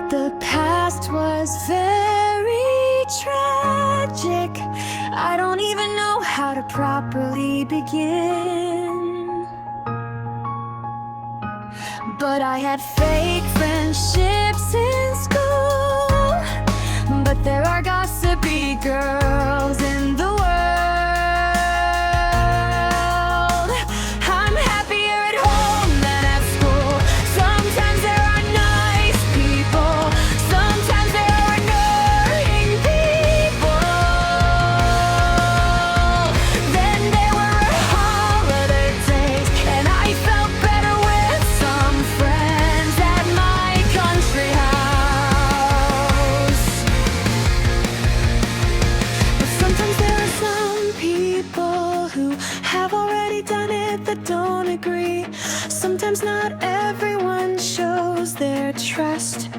The past was very tragic. I don't even know how to properly begin. But I had fake friendships in school, but there are gossipy girls in the world. I'm happier at home than at school. Sometimes there are nice people, sometimes there are annoying people. Then there were holiday days, and I felt better with some friends at my country house. But sometimes there are some people who have already done it that don't agree. Sometimes not everyone shows their trust.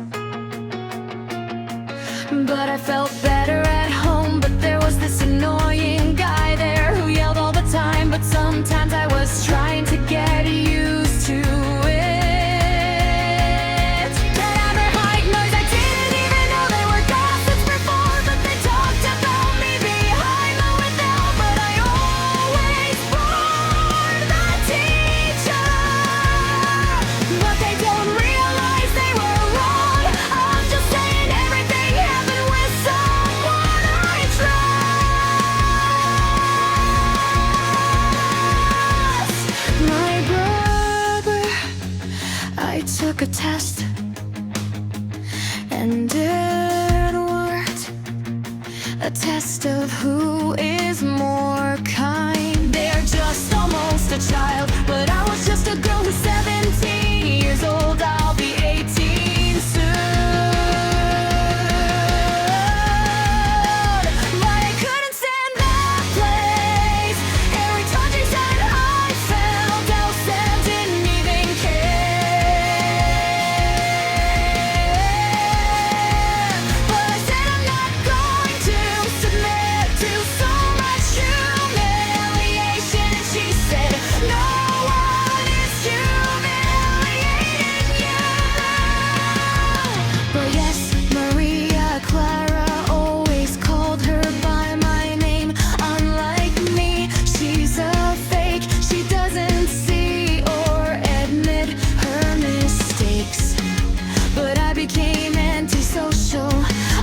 But I felt better at home. But there was this annoying guy there who yelled all the time. But sometimes I was trying to get used to it. That other white noise, I didn't even know they were gossips before. But they talked about me behind the window. But I always warned the teacher. But they don't realize they were wrong. I'm just saying everything happened with someone I trust. My brother, I took a test and it worked. A test of who is more kind. They're just almost a child, but I was just a girl who's 17 years old. I'll be 18 soon. But I couldn't stand that place. Every time she said I felt else and didn't even care. But I said I'm not going to submit to so much humiliation. And she said no one is humiliating you. But yes, Maria Clara always called her by my name. Unlike me, she's a fake. She doesn't see or admit her mistakes. But I became antisocial.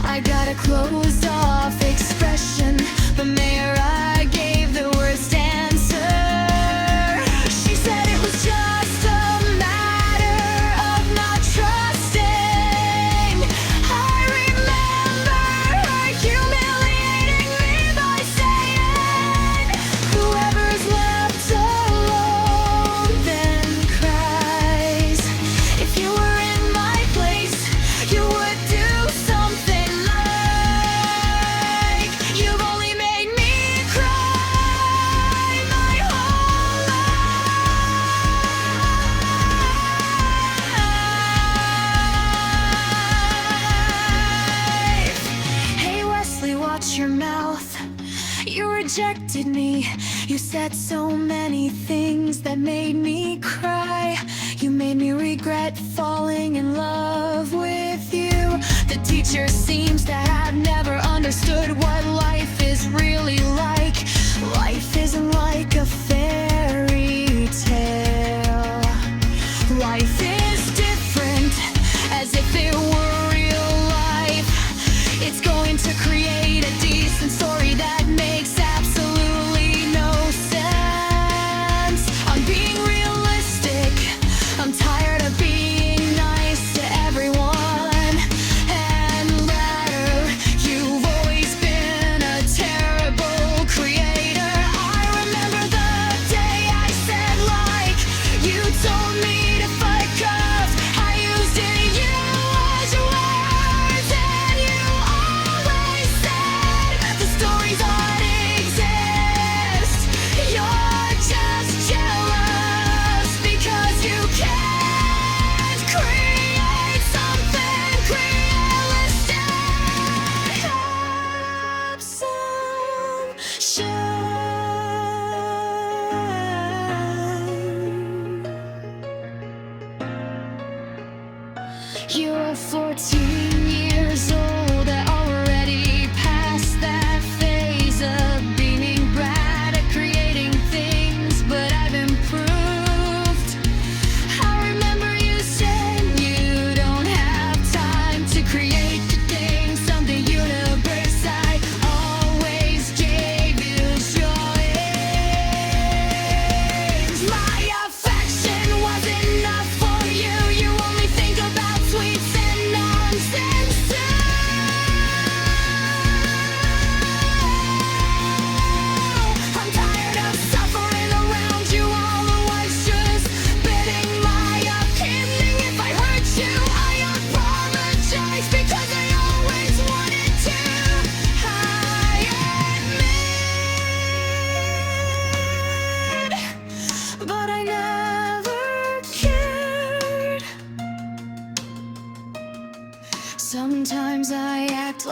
I got a closed off expression. But Mayor, I gave the worst answer. She said it was just a matter of not trusting. I remember her humiliating me by saying, whoever's left alone then cries. If you were in my place, you would do something like, you've only made me cry my whole life. Hey Wesley, watch your mouth. You rejected me. You said so many things that made me cry. You made me regret falling in love with you. The teacher seems to have never understood what life is really like. Life isn't like a fairy tale. Life is different, as if it were real life. It's going to create a decent story that makes absolutely no sense. I'm being realistic. I'm tired of being nice to everyone. And rather, you've always been a terrible creator. I remember the day I said like, you told me to fight 'cause I used it, you as your words. And you always said the stories ought to exist. You're just jealous because you can't create something realistic. Have some shine. You're 14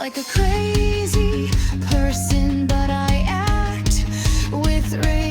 like a crazy person, but I act with rage.